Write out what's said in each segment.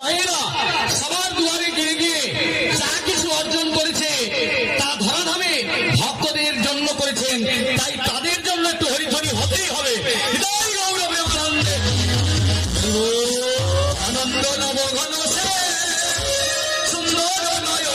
মায়েরা সবার দুয়ারে গিয়ে গিয়ে যা কিছু অর্জন করেছে তা ধরাধামে ভক্তদের জন্য করেছেন, তাই তাদের জন্য একটু হরিধ্বনি হতেই হবে। হৃদয় গৌরবে আনন্দে আনন্দ নবঘন সে সুন্দর নয়ন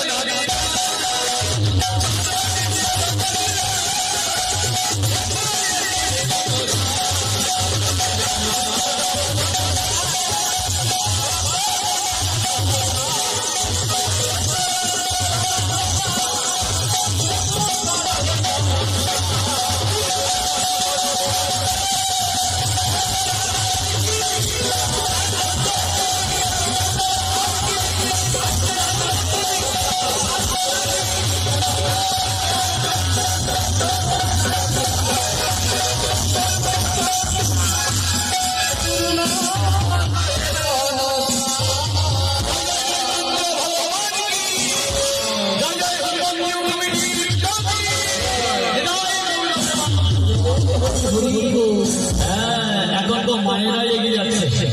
এখন তো মায়েরাই এগিয়ে যাচ্ছে,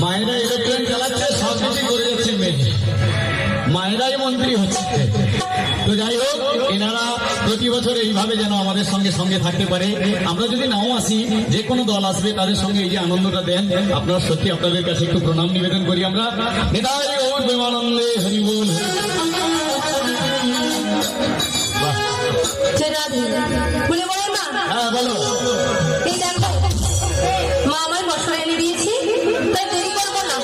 মায়েরা ইলেকট্রন চালাচ্ছে, সব কিছু করে যাচ্ছে মেয়ে, মায়েরাই মন্ত্রী হচ্ছে। তো যাই হোক, এনারা প্রতি বছর এইভাবে যেন আমাদের সঙ্গে সঙ্গে থাকতে পারে। আমরা যদি নাও আসি, যে কোনো দল আসবে তাদের সঙ্গে এই যে আনন্দটা দেন, আপনারা সত্যি আপনাদের কাছে একটু প্রণাম নিবেদন করি আমরা। হৃদয় গৌর প্রেমানন্দে হরি বল। বলে বলো না। হ্যাঁ বলো। এই দেখো, মা আমার মশলা এনে দিয়েছি, তাই দেরি করবো না।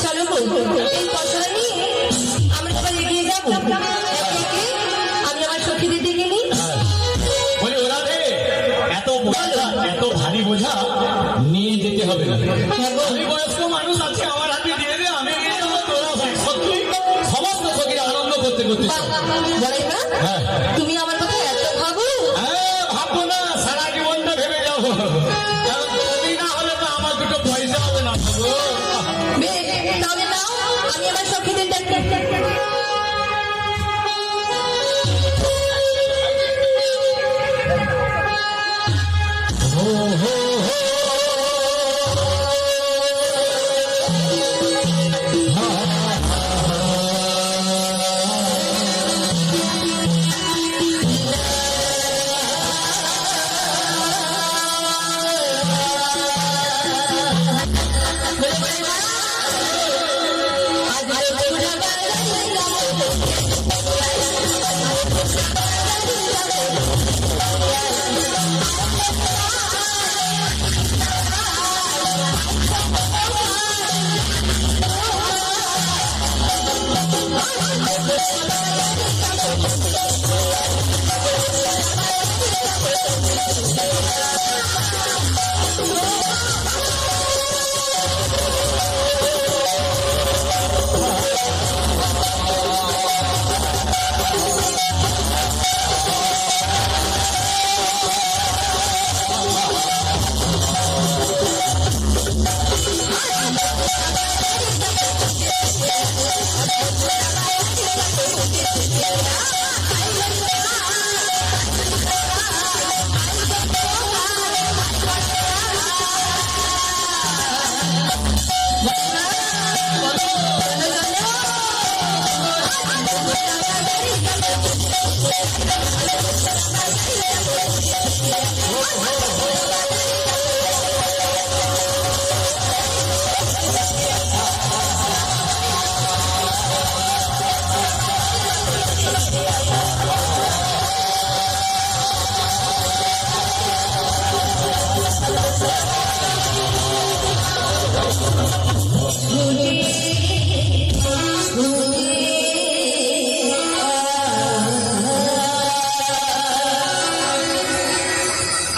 চলো বল, এই মশলা নিয়ে আমরা সবাই এগিয়ে যাবো। আমি আমার সখীদের ডেকে নিই। বলি ওরা রে, এত বোঝা, এত ভারী বোঝা নিয়ে যেতে হবে না। আমি বয়স্ক মানুষ আছে, আমার হাতে দিয়ে দে, আমি নিয়ে যাবো। তোরা সত্যি সমস্ত সখীরা আনন্দ করতে করতে বলাই না, তুমি আমার কথা এত ভাবো। ভাববো না, সারা জীবনটা ভেবে যাবো। কারণ তুমি না হলে তো আমার দুটো পয়সা হবে না। বেশ, তাহলে নাও, আমি আমার সখীদের ডেকে।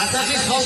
আচ্ছা কি সব